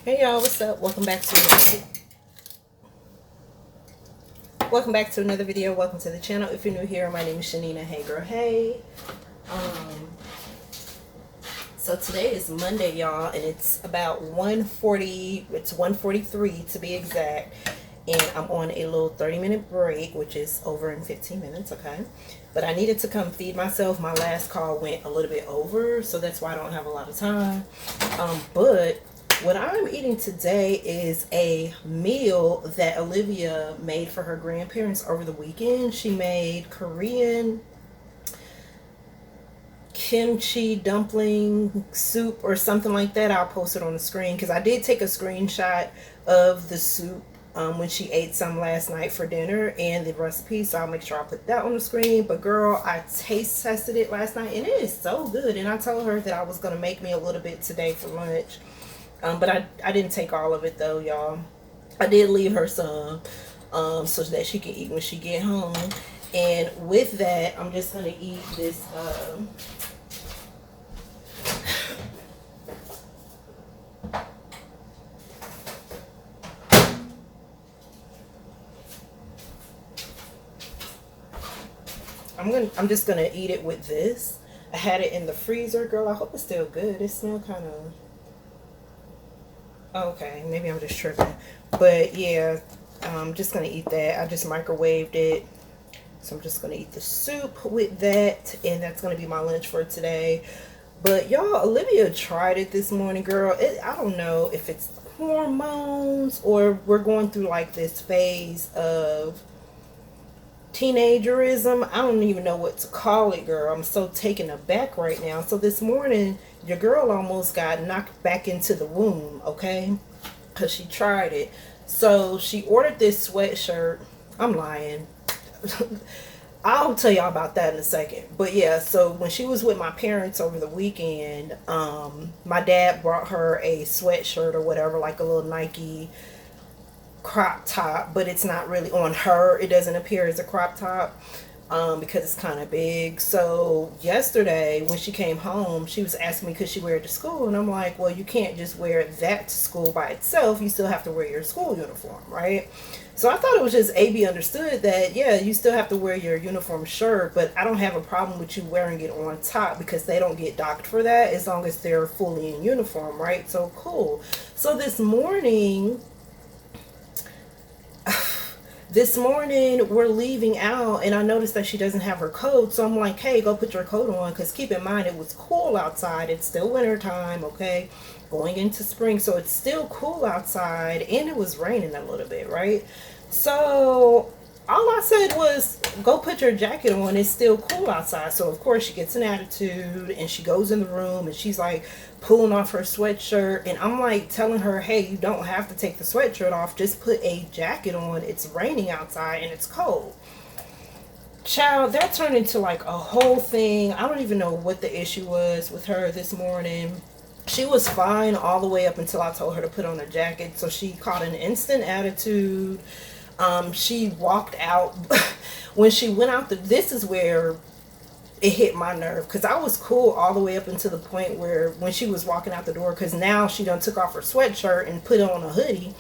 Hey y'all, what's up? Welcome back to another video. Welcome to the channel. If you're new here, my name is Chanina. Hey girl, hey. So today is Monday, y'all, and it's about 1:40. It's 1:43 to be exact. And I'm on a little 30-minute break, which is over in 15 minutes, okay? But I needed to come feed myself. My last call went a little bit over, so that's why I don't have a lot of time. But what I'm eating today is a meal that Olivia made for her grandparents over the weekend. She made Korean kimchi dumpling soup or something like that. I'll post it on the screen because I did take a screenshot of the soup when she ate some last night for dinner and the recipe, so I'll make sure I put that on the screen. But girl, I taste tested it last night and it is so good, and I told her that I was going to make me a little bit today for lunch. But I didn't take all of it though, y'all. I did leave her some so that she can eat when she get home. And with that, I'm just going to eat this I'm just gonna eat it with this. I had it in the freezer, girl. I hope it's still good. It smells kind of okay. Maybe I'm just tripping, but yeah, I'm just gonna eat that. I just microwaved it, so I'm just gonna eat the soup with that, and that's gonna be my lunch for today. But y'all, Olivia tried it this morning, girl. I don't know if it's hormones or we're going through like this phase of teenagerism. I don't even know what to call it, girl. I'm so taken aback right now. So this morning, your girl almost got knocked back into the womb, okay? Because she tried it. So she ordered this sweatshirt. I'm lying. I'll tell y'all about that in a second. But yeah, so when she was with my parents over the weekend, my dad brought her a sweatshirt or whatever, like a little Nike crop top, but it's not really on her. It doesn't appear as a crop top because it's kind of big. So yesterday when she came home, she was asking me could she wear it to school, and I'm like, well, you can't just wear that to school by itself. You still have to wear your school uniform, right? So I thought it was just AB understood that, yeah, you still have to wear your uniform shirt, but I don't have a problem with you wearing it on top because they don't get docked for that as long as they're fully in uniform, right? So cool. So this morning we're leaving out and I noticed that she doesn't have her coat, so I'm like, hey, go put your coat on, because keep in mind it was cool outside. It's still winter time, okay, going into spring, so it's still cool outside, and it was raining a little bit, right? So all I said was go put your jacket on, it's still cool outside. So of course she gets an attitude and she goes in the room and she's like pulling off her sweatshirt, and I'm like telling her, hey, you don't have to take the sweatshirt off, just put a jacket on, it's raining outside and it's cold. Child, that turned into like a whole thing. I don't even know what the issue was with her this morning. She was fine all the way up until I told her to put on her jacket, so she caught an instant attitude. She walked out. When she went out, this is where it hit my nerve, because I was cool all the way up until the point where when she was walking out the door, because now she done took off her sweatshirt and put on a hoodie,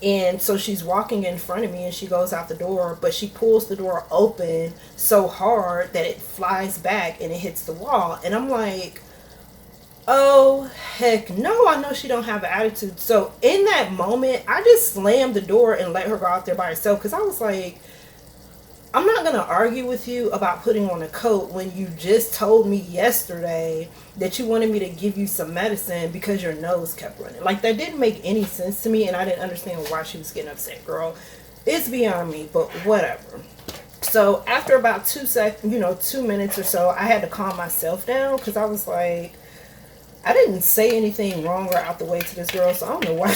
and so she's walking in front of me and she goes out the door, but she pulls the door open so hard that it flies back and it hits the wall, and I'm like, oh heck no, I know she don't have an attitude. So in that moment I just slammed the door and let her go out there by herself, because I was like, I'm not going to argue with you about putting on a coat when you just told me yesterday that you wanted me to give you some medicine because your nose kept running. Like, that didn't make any sense to me, and I didn't understand why she was getting upset, girl. It's beyond me, but whatever. So after about 2 minutes or so, I had to calm myself down, because I was like, I didn't say anything wrong or out the way to this girl, so I don't know why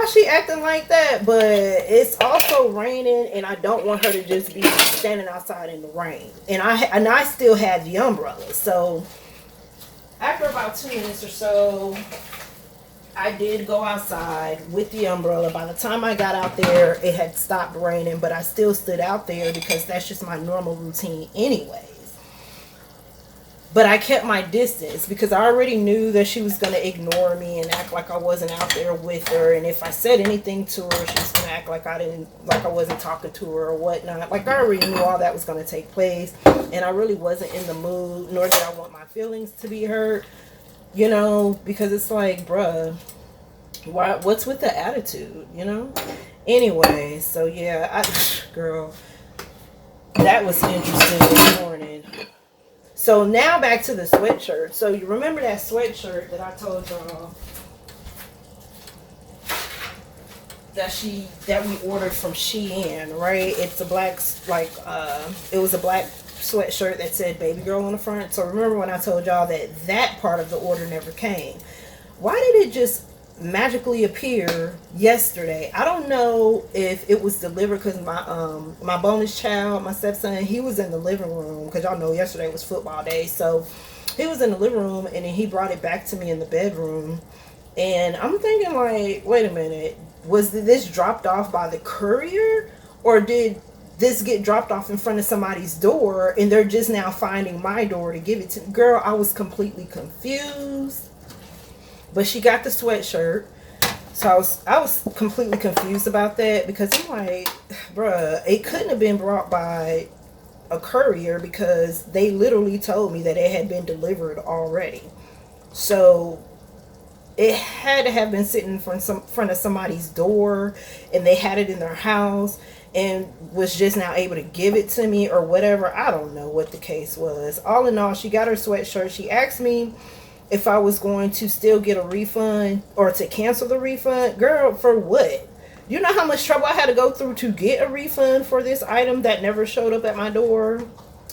she acting like that. But it's also raining and I don't want her to just be standing outside in the rain, and I still had the umbrella. So after about 2 minutes or so, I did go outside with the umbrella. By the time I got out there, it had stopped raining, but I still stood out there because that's just my normal routine anyways. But I kept my distance because I already knew that she was going to ignore me and act like I wasn't out there with her. And if I said anything to her, she was going to act like I wasn't talking to her or whatnot. Like, I already knew all that was going to take place. And I really wasn't in the mood, nor did I want my feelings to be hurt, because it's like, bruh, what's with the attitude? Anyway, so yeah, girl, that was interesting this morning. So now back to the sweatshirt. So you remember that sweatshirt that I told y'all that we ordered from Shein, right? It's a black, it was a black sweatshirt that said baby girl on the front. So remember when I told y'all that part of the order never came? Why did it just magically appear yesterday? I don't know if it was delivered because my bonus child, my stepson, he was in the living room because y'all know yesterday was football day. So he was in the living room and then he brought it back to me in the bedroom. And I'm thinking, like, wait a minute, was this dropped off by the courier, or did this get dropped off in front of somebody's door and they're just now finding my door to give it to me? Girl, I was completely confused. But she got the sweatshirt. So I was completely confused about that because I'm like, bruh, it couldn't have been brought by a courier because they literally told me that it had been delivered already. So it had to have been sitting in front of somebody's door and they had it in their house and was just now able to give it to me or whatever. I don't know what the case was. All in all, she got her sweatshirt. She asked me if I was going to still get a refund or to cancel the refund. Girl, for what? You know how much trouble I had to go through to get a refund for this item that never showed up at my door?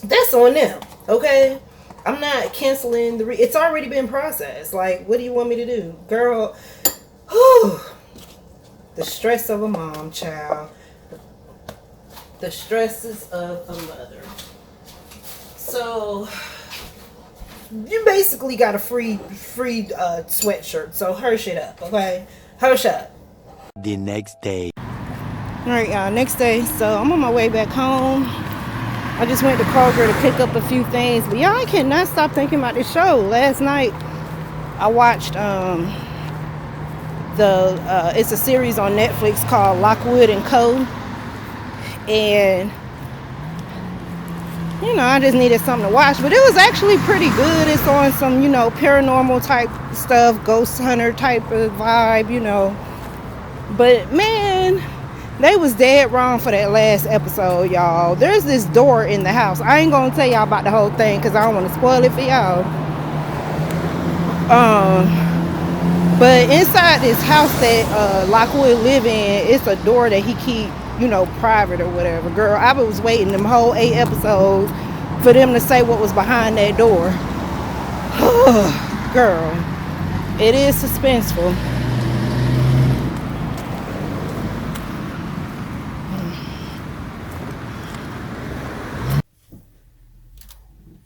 That's on them, okay? I'm not canceling it's already been processed. Like, what do you want me to do? Girl, whew, the stress of a mom, child. The stresses of a mother. So you basically got a free sweatshirt. So hush it up, okay? Hush up. The next day. Alright, y'all, next day. So I'm on my way back home. I just went to Kroger to pick up a few things. But y'all, I cannot stop thinking about this show. Last night I watched it's a series on Netflix called Lockwood and Co. And I just needed something to watch, but it was actually pretty good. It's on some, paranormal type stuff, ghost hunter type of vibe, But man, they was dead wrong for that last episode, y'all. There's this door in the house. I ain't gonna tell y'all about the whole thing because I don't want to spoil it for y'all. But inside this house that Lockwood live in, it's a door that he keep, private or whatever. Girl, I was waiting them whole 8 episodes for them to say what was behind that door. Girl, it is suspenseful.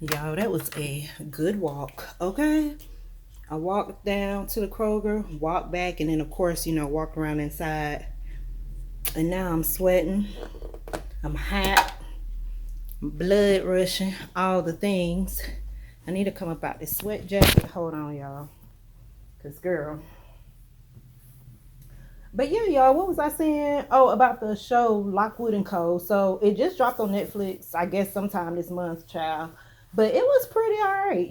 Y'all, that was a good walk, okay? I walked down to the Kroger, walked back, and then, of course, walked around inside. And now I'm sweating. I'm hot. Blood rushing. All the things. I need to come up out this sweat jacket. Hold on, y'all. Because, girl. But, yeah, y'all, what was I saying? Oh, about the show Lockwood and Co. So, it just dropped on Netflix, I guess, sometime this month, child. But it was pretty alright,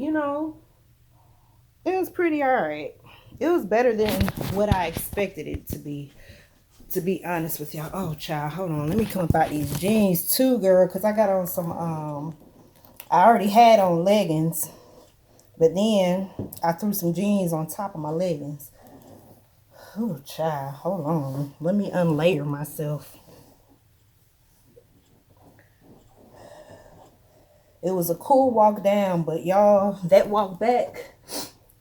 It was pretty alright. It was better than what I expected it to be honest with y'all. Oh, child, hold on. Let me come about these jeans too, girl, because I got on some, I already had on leggings, but then I threw some jeans on top of my leggings. Oh, child, hold on. Let me unlayer myself. It was a cool walk down, but y'all, that walk back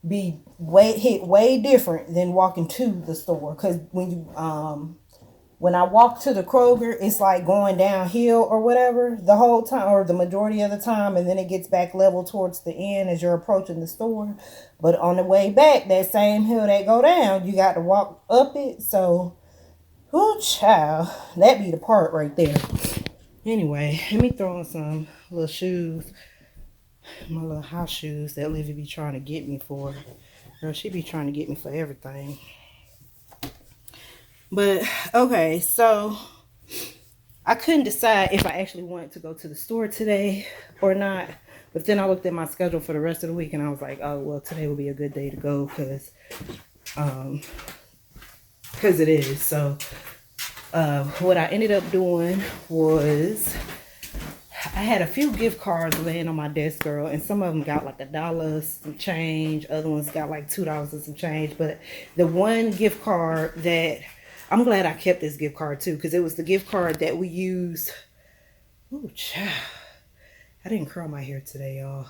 be way different than walking to the store. Cause when I walk to the Kroger, it's like going downhill or whatever the whole time, or the majority of the time, and then it gets back level towards the end as you're approaching the store. But on the way back, that same hill that go down, you got to walk up it. So, oh child, that be the part right there. Anyway, let me throw on some little shoes. My little house shoes that Livy be trying to get me for. Girl, she be trying to get me for everything. But, okay, so I couldn't decide if I actually wanted to go to the store today or not. But then I looked at my schedule for the rest of the week and I was like, oh, well, today will be a good day to go because it is. So what I ended up doing was I had a few gift cards laying on my desk, girl, and some of them got like $1, some change. Other ones got like $2 and some change. But the one gift card that I'm glad I kept this gift card too, because it was the gift card that we used. Ooh, child. I didn't curl my hair today, y'all.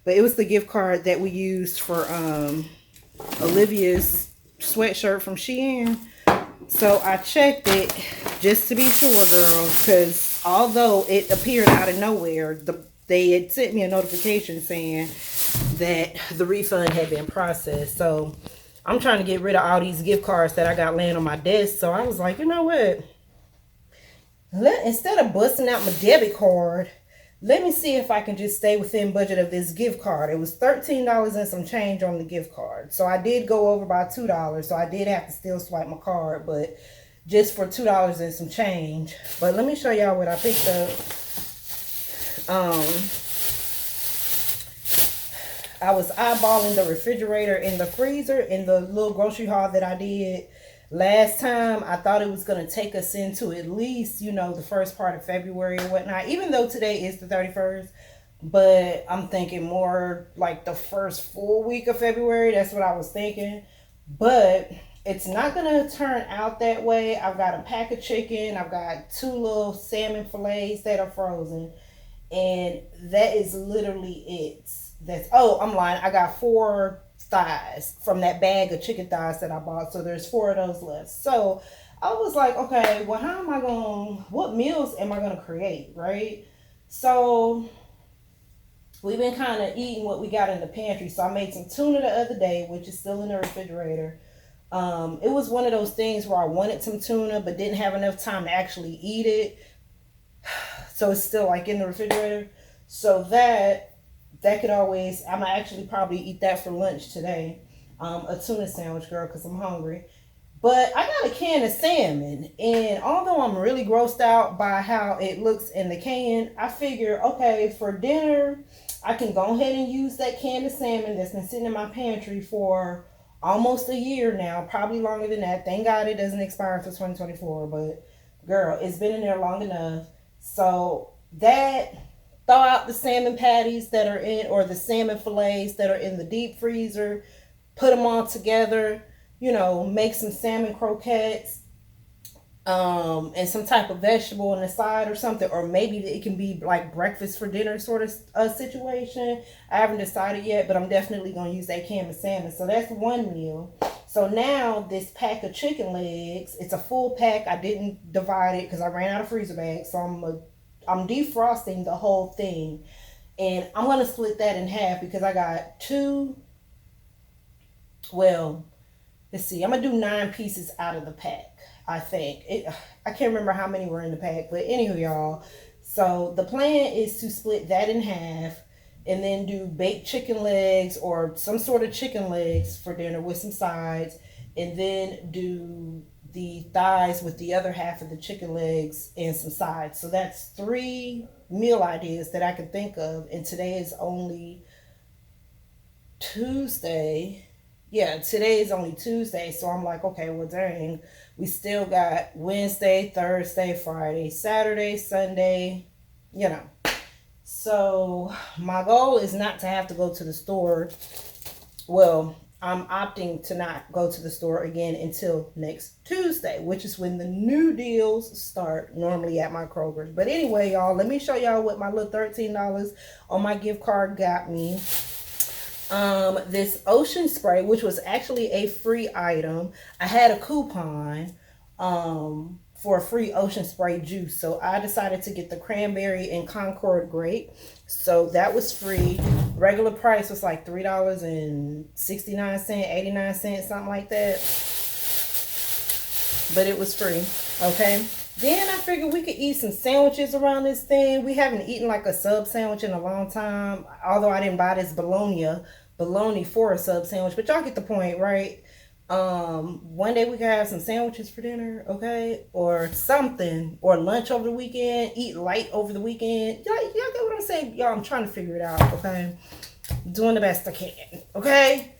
But it was the gift card that we used for Olivia's sweatshirt from Shein. So I checked it just to be sure, girl, because although it appeared out of nowhere, they had sent me a notification saying that the refund had been processed. So I'm trying to get rid of all these gift cards that I got laying on my desk. So I was like, you know what? Instead of busting out my debit card, let me see if I can just stay within budget of this gift card. It was $13 and some change on the gift card. So I did go over by $2. So I did have to still swipe my card, but just for $2 and some change. But let me show y'all what I picked up. I was eyeballing the refrigerator and the freezer in the little grocery haul that I did last time. I thought it was going to take us into at least, you know, the first part of February or whatnot, even though today is the 31st. But I'm thinking more like the first full week of February. That's what I was thinking. But it's not going to turn out that way. I've got a pack of chicken. I've got 2 little salmon fillets that are frozen. And that is literally it. I'm lying. I got 4 thighs from that bag of chicken thighs that I bought. So there's 4 of those left. So I was like, okay, well, what meals am I going to create, right? So we've been kind of eating what we got in the pantry. So I made some tuna the other day, which is still in the refrigerator. It was one of those things where I wanted some tuna, but didn't have enough time to actually eat it. So it's still like in the refrigerator. So that could always, I'm gonna actually probably eat that for lunch today. A tuna sandwich, girl, because I'm hungry. But I got a can of salmon, and although I'm really grossed out by how it looks in the can, I figure, okay, for dinner, I can go ahead and use that can of salmon that's been sitting in my pantry for almost a year now, probably longer than that. Thank God it doesn't expire until 2024, but girl, it's been in there long enough. So that, thaw out the salmon patties that are in, or the salmon fillets that are in the deep freezer, put them all together, you know, make some salmon croquettes, and some type of vegetable on the side or something, or maybe it can be like breakfast for dinner sort of a situation. I haven't decided yet, but I'm definitely going to use that can of salmon. So that's one meal. So now this pack of chicken legs, it's a full pack. I didn't divide it because I ran out of freezer bags. So I'm defrosting the whole thing, and I'm going to split that in half because I got 2, well, let's see, I'm going to do 9 pieces out of the pack. I think I can't remember how many were in the pack, but anywho, y'all, so the plan is to split that in half and then do baked chicken legs or some sort of chicken legs for dinner with some sides, and then do the thighs with the other half of the chicken legs and some sides. So that's 3 meal ideas that I can think of, and today is only Tuesday. Yeah, today is only Tuesday, so I'm like, okay, well, dang, we still got Wednesday, Thursday, Friday, Saturday, Sunday, you know. So my goal is not to have to go to the store. Well, I'm opting to not go to the store again until next Tuesday, which is when the new deals start normally at my Kroger's. But anyway, y'all, let me show y'all what my little $13 on my gift card got me. This ocean spray, which was actually a free item. I had a coupon for a free ocean spray juice, so I decided to get the cranberry and Concord grape. So that was free. Regular price was like $3.69, 89 cents, something like that. But it was free. Okay. Then I figured we could eat some sandwiches around this thing. We haven't eaten like a sub sandwich in a long time. Although I didn't buy this bologna for a sub sandwich, but y'all get the point, right? One day we can have some sandwiches for dinner, okay? Or something. Or lunch over the weekend. Eat light over the weekend. Y'all get what I'm saying? Y'all, I'm trying to figure it out, okay? Doing the best I can, okay?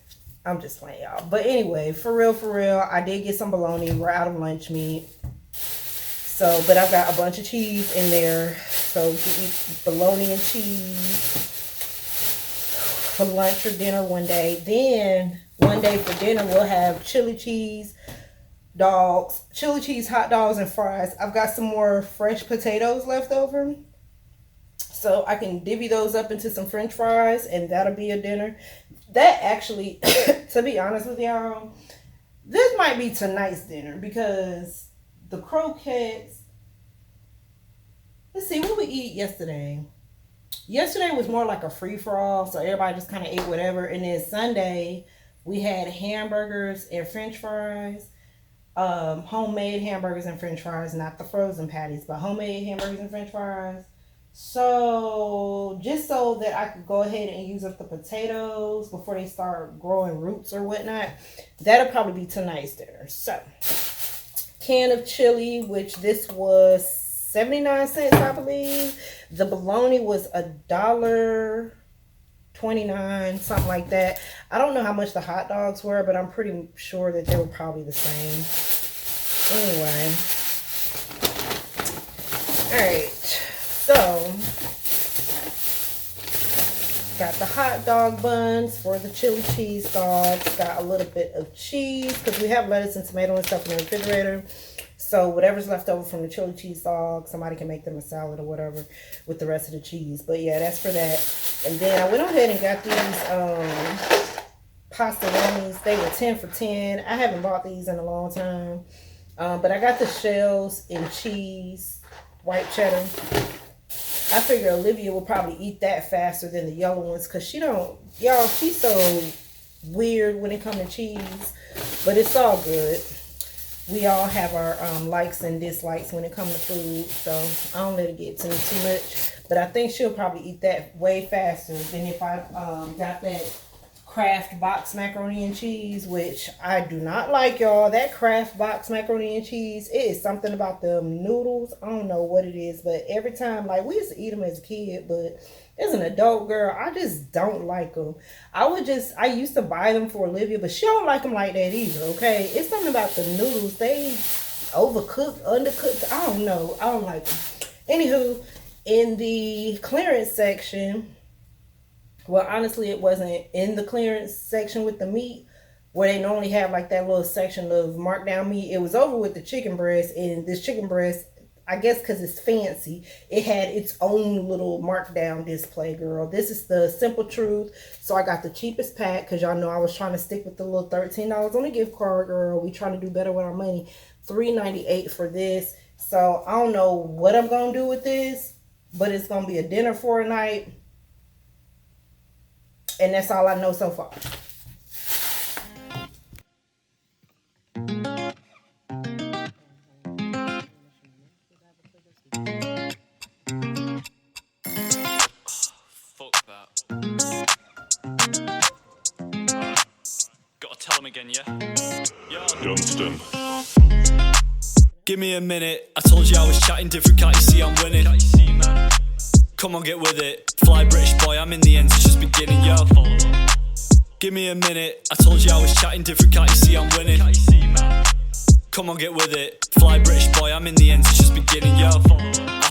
I'm just playing, y'all. But anyway, for real, I did get some bologna. We're out of lunch meat. So, but I've got a bunch of cheese in there. So we can eat bologna and cheese for lunch or dinner one day. Then one day for dinner we'll have chili cheese hot dogs and fries. I've got some more fresh potatoes left over, so I can divvy those up into some french fries, and that'll be a dinner. That actually, to be honest with y'all, this might be tonight's dinner, because the croquettes, let's see, what we eat yesterday. Yesterday was more like a free-for-all, so everybody just kind of ate whatever. And then Sunday, we had hamburgers and french fries. Homemade hamburgers and french fries, not the frozen patties, but homemade hamburgers and french fries. So, just so that I could go ahead and use up the potatoes before they start growing roots or whatnot, that'll probably be tonight's dinner. So, can of chili, which this was 79 cents, I believe. The bologna was $1.29, something like that. I don't know how much the hot dogs were, but I'm pretty sure that they were probably the same. Anyway. Alright. So, got the hot dog buns for the chili cheese dogs. Got a little bit of cheese, because we have lettuce and tomato and stuff in the refrigerator. So whatever's left over from the chili cheese dog, somebody can make them a salad or whatever with the rest of the cheese. But yeah, that's for that. And then I went ahead and got these pastaronis. They were 10 for 10. I haven't bought these in a long time. But I got the shells and cheese, white cheddar. I figure Olivia will probably eat that faster than the yellow ones, because she don't, y'all, she's so weird when it comes to cheese. But it's all good. We all have our likes and dislikes when it comes to food, so I don't let it get to me too much. But I think she'll probably eat that way faster than if I got that Kraft box macaroni and cheese, which I do not like, y'all. That Kraft box macaroni and cheese, it is something about the noodles. I don't know what it is, but every time, like, we used to eat them as a kid, but as an adult girl, I just don't like them. I used to buy them for Olivia, but she don't like them like that either, okay? It's something about the noodles. They overcooked, undercooked. I don't know. I don't like them. Anywho, in the clearance section, well, honestly, it wasn't in the clearance section with the meat, where they normally have like that little section of markdown meat. It was over with the chicken breast, and this chicken breast, I guess because it's fancy, it had its own little markdown display, girl. This is the simple truth. So I got the cheapest pack, because y'all know I was trying to stick with the little $13 on the gift card, girl. We trying to do better with our money. $3.98 for this. So I don't know what I'm going to do with this, but it's going to be a dinner for a night. And that's all I know so far. Fuck that. Gotta tell him again, yeah? Johnston. Give me a minute. I told you I was chatting different, can't you see I'm winning? Come on, get with it. Fly British boy, I'm in the end, it's just beginning, yo. Give me a minute. I told you I was chatting different, can't you see I'm winning? Come on, get with it. Fly British boy, I'm in the end, it's just beginning, yo.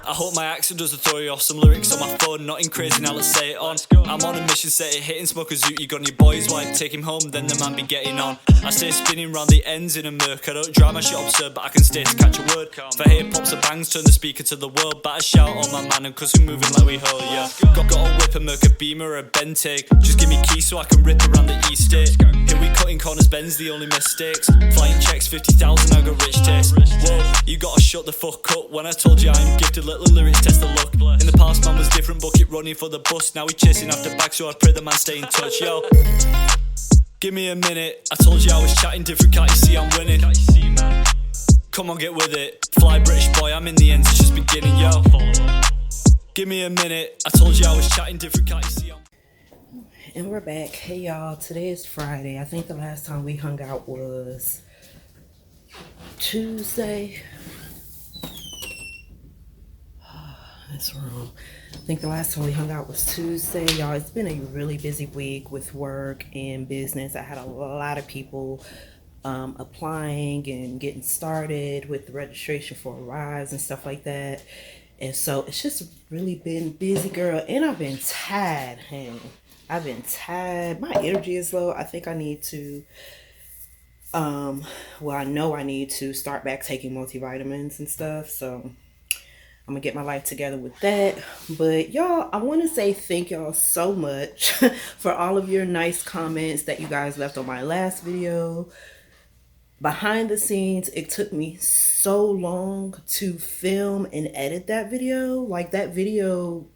I hope my accent doesn't throw you off. Some lyrics on my phone, not in crazy, now let's say it on. I'm on a mission, set it, hitting smoke a zoot. You got your boy's wife, take him home, then the man be getting on. I stay spinning round the ends in a murk. I don't drive my shit absurd, but I can stay to catch a word. For hip pops and bangs, turn the speaker to the world. Better shout on my man, and cause we're moving like we hurl, yeah. Got a whip, a merc, a beamer, or a Bentayg. Just give me keys so I can rip around the east state. Here we cutting corners, Ben's the only mistakes. Flying checks, 50,000, I got rich taste. Whoa, you gotta shut the fuck up. When I told you I'm gifted, let the lyrics test the luck. In the past, man was different, bucket running for the bus. Now we chasing after back, so I pray the man stay in touch, yo. Give me a minute. I told you I was chatting different, can't you see I'm winning? Come on, get with it. Fly British boy, I'm in the ends, it's just beginning, yo. Give me a minute. I told you I was chatting different, can't you see I'm... And we're back. Hey y'all, today is Friday. I think the last time we hung out was Tuesday. That's wrong. I think the last time we hung out was Tuesday. Y'all, it's been a really busy week with work and business. I had a lot of people applying and getting started with the registration for a rise and stuff like that. And so it's just really been busy, girl. And I've been tired, honey. I've been tired. My energy is low. I think I need to, well, I know I need to start back taking multivitamins and stuff. So I'm gonna get my life together with that. But y'all, I want to say thank y'all so much for all of your nice comments that you guys left on my last video. Behind the scenes, it took me so long to film and edit that video. Like, that video,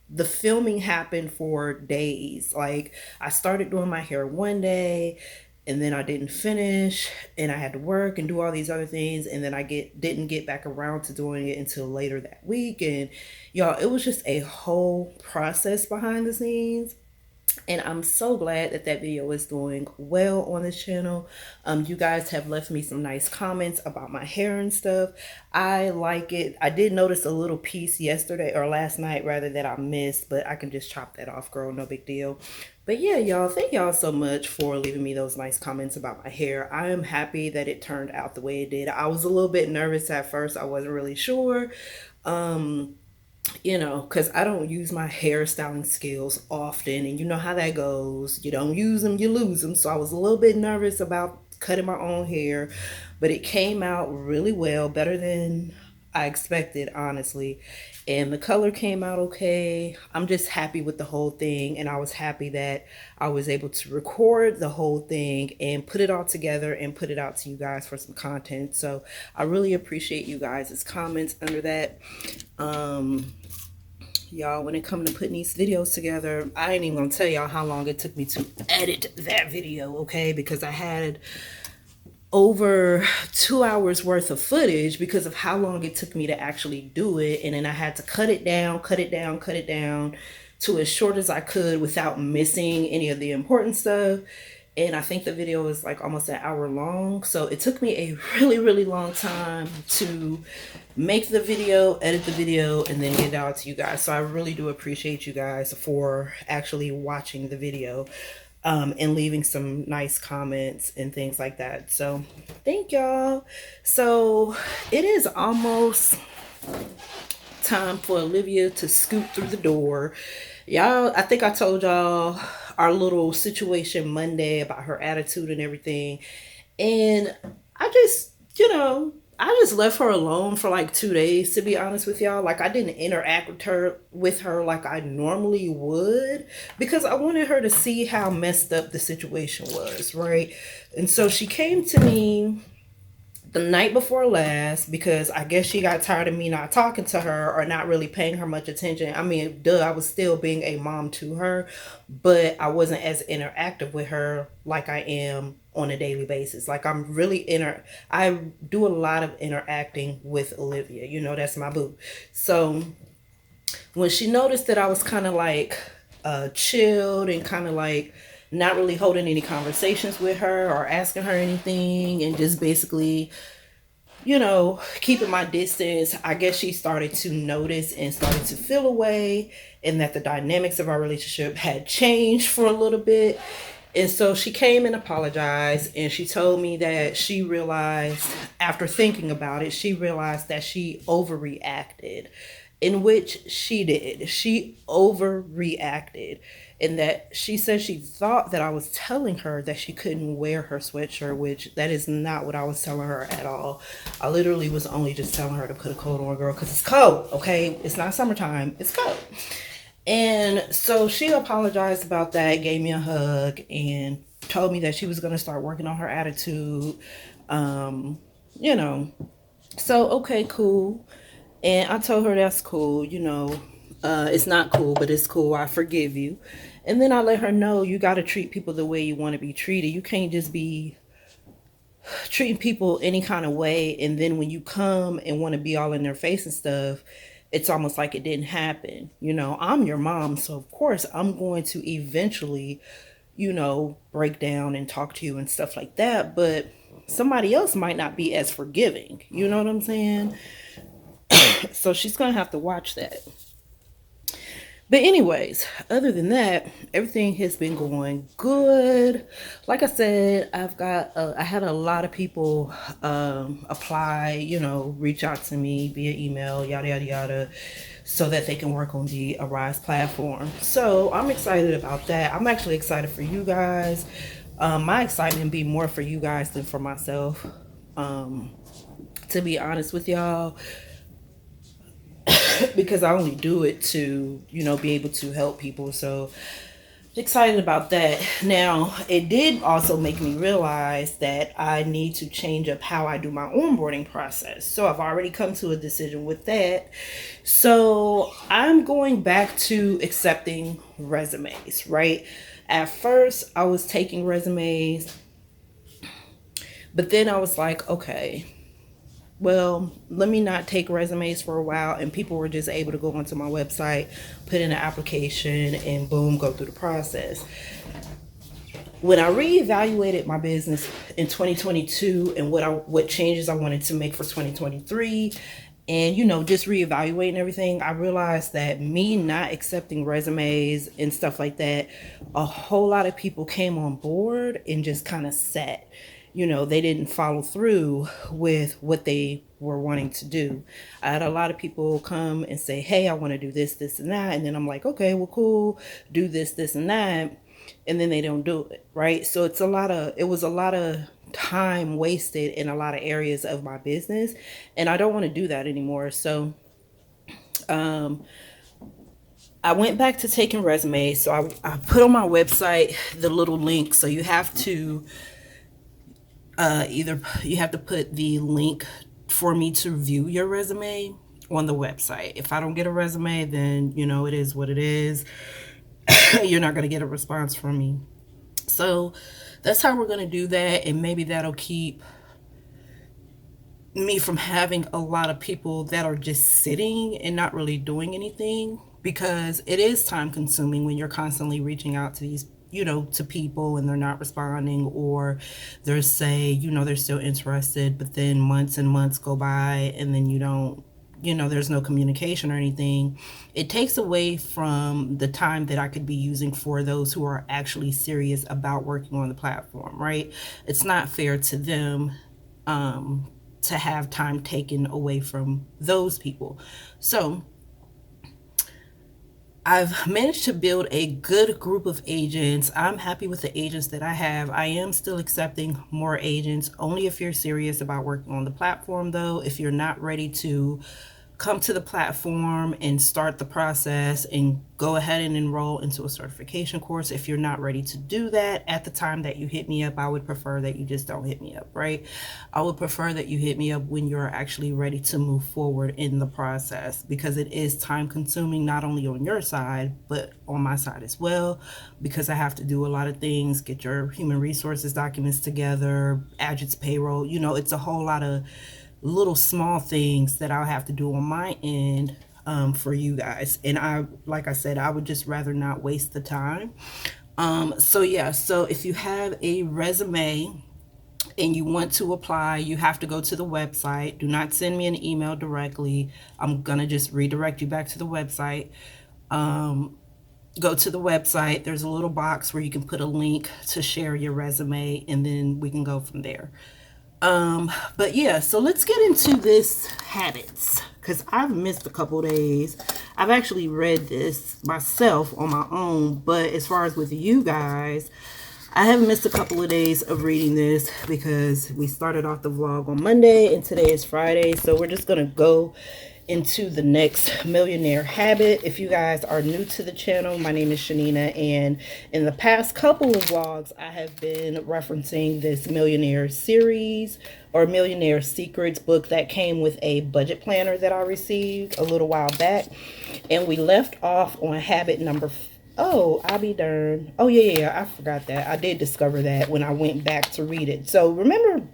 the filming happened for days. Like, I started doing my hair one day and then I didn't finish and I had to work and do all these other things, and then I didn't get back around to doing it until later that week. And y'all, it was just a whole process behind the scenes. And I'm so glad that that video is doing well on this channel. You guys have left me some nice comments about my hair and stuff. I like it. I did notice a little piece yesterday, or last night rather, that I missed, but I can just chop that off, girl. No big deal. But yeah, y'all, thank y'all so much for leaving me those nice comments about my hair. I am happy that it turned out the way it did. I was a little bit nervous at first. I wasn't really sure. You know, because I don't use my hairstyling skills often, and you know how that goes. You don't use them, you lose them. So I was a little bit nervous about cutting my own hair, but it came out really well, better than I expected, honestly. And the color came out okay. I'm just happy with the whole thing, and I was happy that I was able to record the whole thing and put it all together and put it out to you guys for some content. So I really appreciate you guys' comments under that. Y'all, when it comes to putting these videos together, I ain't even gonna tell y'all how long it took me to edit that video, okay? Because I had over 2 hours worth of footage because of how long it took me to actually do it. And then I had to cut it down to as short as I could without missing any of the important stuff. And I think the video is like almost an hour long. So it took me a really long time to make the video, edit the video, and then get it out to you guys. So I really do appreciate you guys for actually watching the video and leaving some nice comments and things like that. So thank y'all. So it is almost time for Olivia to scoot through the door. Y'all, I think I told y'all our little situation Monday about her attitude and everything. And I just, you know, I just left her alone for like 2 days, to be honest with y'all. Like, I didn't interact with her like I normally would, because I wanted her to see how messed up the situation was, right? And so she came to me the night before last because I guess she got tired of me not talking to her or not really paying her much attention. I mean, duh, I was still being a mom to her, but I wasn't as interactive with her like I am on a daily basis. Like, I'm really I do a lot of interacting with Olivia. You know, that's my boo. So when she noticed that I was kind of like chilled and kind of like not really holding any conversations with her or asking her anything, and just basically, you know, keeping my distance, I guess she started to notice and started to feel away, and that the dynamics of our relationship had changed for a little bit. And so she came and apologized, and she told me that she realized, after thinking about it, she realized that she overreacted, in which she did. She overreacted. And that she said she thought that I was telling her that she couldn't wear her sweatshirt, which that is not what I was telling her at all. I literally was only just telling her to put a coat on, girl, because it's cold, okay? It's not summertime, it's cold. And so she apologized about that, gave me a hug, and told me that she was going to start working on her attitude. You know, so okay, cool. And I told her that's cool, you know. It's not cool, but it's cool. I forgive you. And then I let her know, you got to treat people the way you want to be treated. You can't just be treating people any kind of way, and then when you come and want to be all in their face and stuff, it's almost like it didn't happen. I'm your mom, so of course I'm going to eventually, break down and talk to you and stuff like that, but somebody else might not be as forgiving. You know what I'm saying? So she's gonna have to watch that. But anyways, other than that, everything has been going good. Like I said, I had a lot of people apply, reach out to me via email, yada, yada, yada, so that they can work on the Arise platform. So I'm excited about that. I'm actually excited for you guys. My excitement be more for you guys than for myself. To be honest with y'all, because I only do it to, be able to help people. So excited about that. Now, it did also make me realize that I need to change up how I do my onboarding process. So I've already come to a decision with that. So I'm going back to accepting resumes, right? At first, I was taking resumes, but then I was like, okay, well, let me not take resumes for a while. And people were just able to go onto my website, put in an application, and boom, go through the process. When I reevaluated my business in 2022 and what changes I wanted to make for 2023, and just reevaluating everything, I realized that me not accepting resumes and stuff like that, a whole lot of people came on board and just kind of sat. They didn't follow through with what they were wanting to do. I had a lot of people come and say, hey, I want to do this, this, and that. And then I'm like, okay, well, cool, do this, this, and that. And then they don't do it, right? So it was a lot of time wasted in a lot of areas of my business. And I don't want to do that anymore. So I went back to taking resumes. So I put on my website the little link. So you have to either you have to put the link for me to view your resume on the website. If I don't get a resume, then it is what it is. You're not going to get a response from me. So that's how we're going to do that, and maybe that'll keep me from having a lot of people that are just sitting and not really doing anything, because it is time consuming when you're constantly reaching out to these to people and they're not responding, or they're they're still interested, but then months and months go by and then there's no communication or anything. It takes away from the time that I could be using for those who are actually serious about working on the platform, right? It's not fair to them to have time taken away from those people. So I've managed to build a good group of agents. I'm happy with the agents that I have. I am still accepting more agents, only if you're serious about working on the platform, though. If you're not ready to come to the platform and start the process and go ahead and enroll into a certification course, if you're not ready to do that at the time that you hit me up, I would prefer that you just don't hit me up, right? I would prefer that you hit me up when you're actually ready to move forward in the process, because it is time consuming, not only on your side, but on my side as well, because I have to do a lot of things, get your human resources documents together, add its payroll, it's a whole lot of little small things that I'll have to do on my end for you guys. And like I said, I would just rather not waste the time. So if you have a resume and you want to apply, you have to go to the website. Do not send me an email directly. I'm gonna just redirect you back to the website. Go to the website. There's a little box where you can put a link to share your resume, and then we can go from there. But yeah, so let's get into this habits, because I've missed a couple days. I've actually read this myself on my own, but as far as with you guys, I have missed a couple of days of reading this because we started off the vlog on Monday and today is Friday. So we're just going to go into the next millionaire habit. If you guys are new to the channel, my name is Chanina, and in the past couple of vlogs I have been referencing this millionaire series or millionaire secrets book that came with a budget planner that I received a little while back, and we left off on habit number I'll be darned. Oh yeah, I forgot that. I did discover that when I went back to read it. So remember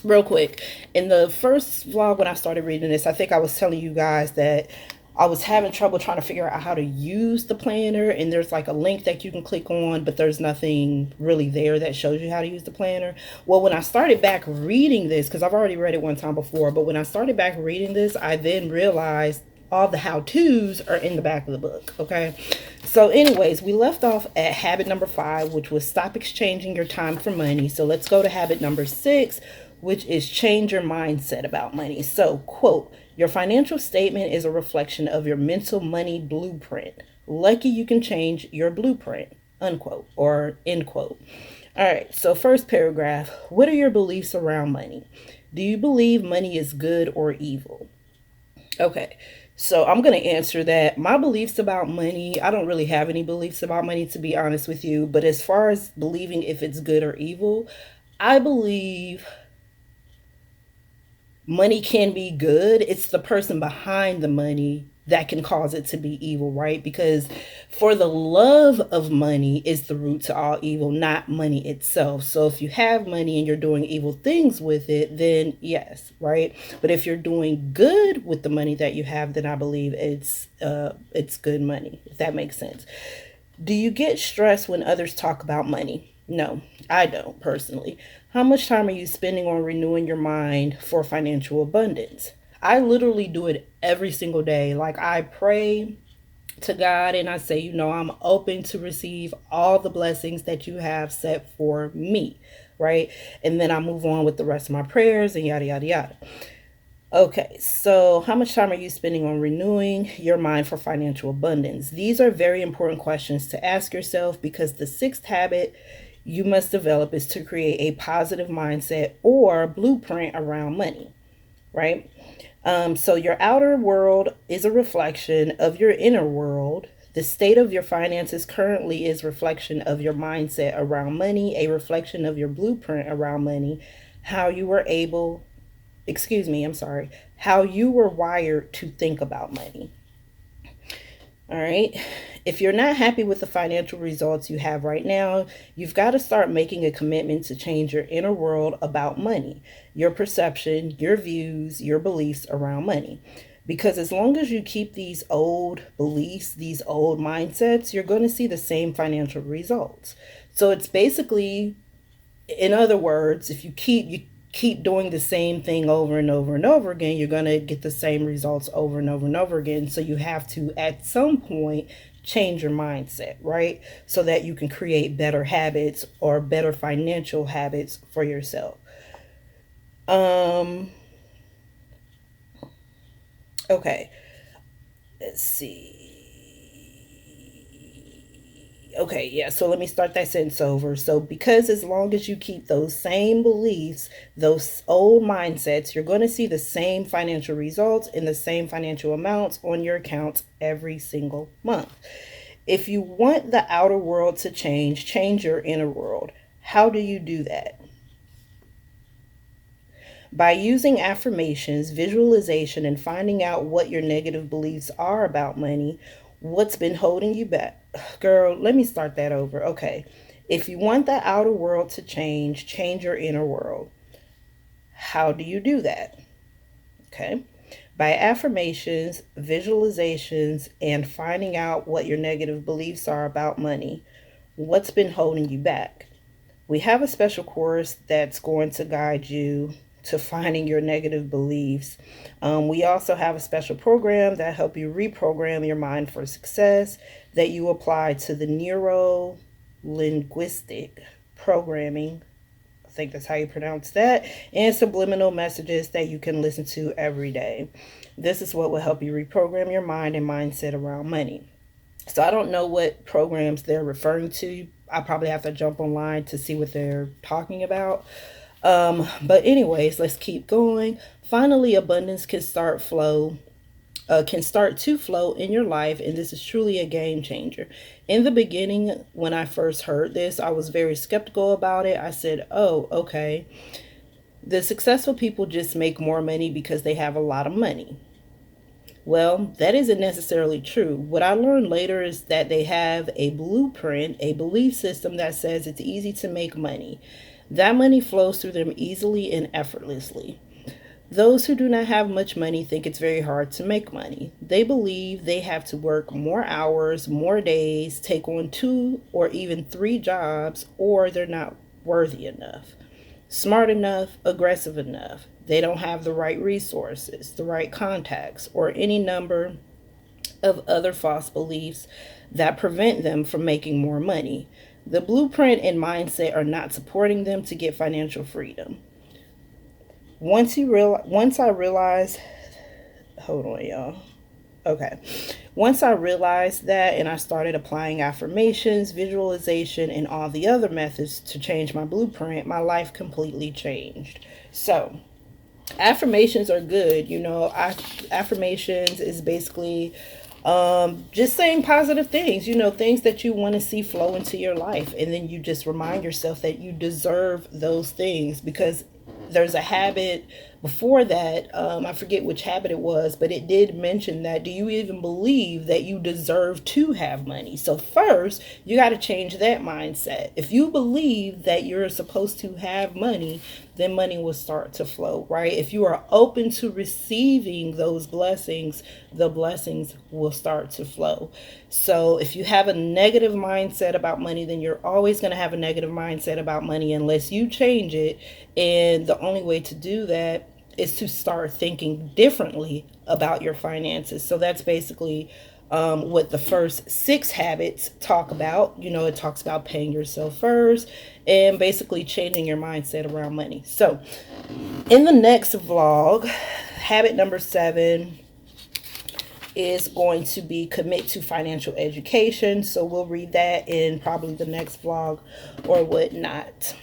real quick. In the first vlog when I started reading this, I think I was telling you guys that I was having trouble trying to figure out how to use the planner, and there's like a link that you can click on, but there's nothing really there that shows you how to use the planner. Well, when I started back reading this, because I've already read it one time before, but when I started back reading this, I then realized all the how-tos are in the back of the book. Okay, so anyways, we left off at habit number 5, which was stop exchanging your time for money. So let's go to habit number 6, which is change your mindset about money. So, quote, your financial statement is a reflection of your mental money blueprint. Lucky you can change your blueprint, unquote, or end quote. All right, so first paragraph, what are your beliefs around money? Do you believe money is good or evil? Okay, so I'm going to answer that. My beliefs about money, I don't really have any beliefs about money, to be honest with you. But as far as believing if it's good or evil, I believe money can be good. It's the person behind the money that can cause it to be evil, right? Because for the love of money is the root to all evil, not money itself. So if you have money and you're doing evil things with it, then yes, right? But if you're doing good with the money that you have, then I believe it's good money, if that makes sense. Do you get stressed when others talk about money? No, I don't personally. How much time are you spending on renewing your mind for financial abundance? I literally do it every single day. Like, I pray to God and I say, I'm open to receive all the blessings that you have set for me, right? And then I move on with the rest of my prayers and yada, yada, yada. Okay, so how much time are you spending on renewing your mind for financial abundance? These are very important questions to ask yourself, because the 6th habit you must develop is to create a positive mindset or blueprint around money, right? So your outer world is a reflection of your inner world. The state of your finances currently is reflection of your mindset around money, a reflection of your blueprint around money, how you were wired to think about money. All right. If you're not happy with the financial results you have right now, you've got to start making a commitment to change your inner world about money, your perception, your views, your beliefs around money. Because as long as you keep these old beliefs, these old mindsets, you're going to see the same financial results. So it's basically, in other words, if you keep doing the same thing over and over and over again, you're going to get the same results over and over and over again. So you have to, at some point, change your mindset, right? So that you can create better habits or better financial habits for yourself. Okay. Let's see. Okay, yeah, so let me start that sentence over. So, because as long as you keep those same beliefs, those old mindsets, you're going to see the same financial results and the same financial amounts on your accounts every single month. If you want the outer world to change your inner world. How do you do that? By using affirmations, visualization, and finding out what your negative beliefs are about money. What's been holding you back? Girl, let me start that over. Okay. If you want the outer world to change your inner world. How do you do that? Okay. By affirmations, visualizations, and finding out what your negative beliefs are about money. What's been holding you back? We have a special course that's going to guide you to finding your negative beliefs. We also have a special program that help you reprogram your mind for success that you apply to the neuro-linguistic programming. I think that's how you pronounce that, and subliminal messages that you can listen to every day. This is what will help you reprogram your mind and mindset around money. So I don't know what programs they're referring to. I probably have to jump online to see what they're talking about. But anyways, let's keep going. Finally, abundance can start to flow in your life, and this is truly a game changer. In the beginning, when I first heard this, I was very skeptical about it. I said, oh, okay. The successful people just make more money because they have a lot of money. Well, that isn't necessarily true. What I learned later is that they have a blueprint, a belief system that says it's easy to make money. That money flows through them easily and effortlessly. Those who do not have much money think it's very hard to make money. They believe they have to work more hours, more days, take on 2 or even 3 jobs, or they're not worthy enough, smart enough, aggressive enough. They don't have the right resources, the right contacts, or any number of other false beliefs that prevent them from making more money. The blueprint and mindset are not supporting them to get financial freedom. Once I realized, hold on, y'all. Okay. Once I realized that and I started applying affirmations, visualization, and all the other methods to change my blueprint, my life completely changed. So, affirmations are good. Affirmations is basically just saying positive things, things that you want to see flow into your life. And then you just remind yourself that you deserve those things, because there's a habit before that. I forget which habit it was, but it did mention that, do you even believe that you deserve to have money? So first, you got to change that mindset. If you believe that you're supposed to have money, then money will start to flow, right? If you are open to receiving those blessings, the blessings will start to flow. So if you have a negative mindset about money, then you're always going to have a negative mindset about money unless you change it. And the only way to do that is to start thinking differently about your finances. So that's basically what the first 6 habits talk about. It talks about paying yourself first and basically changing your mindset around money. So in the next vlog, habit number 7 is going to be commit to financial education. So we'll read that in probably the next vlog or whatnot.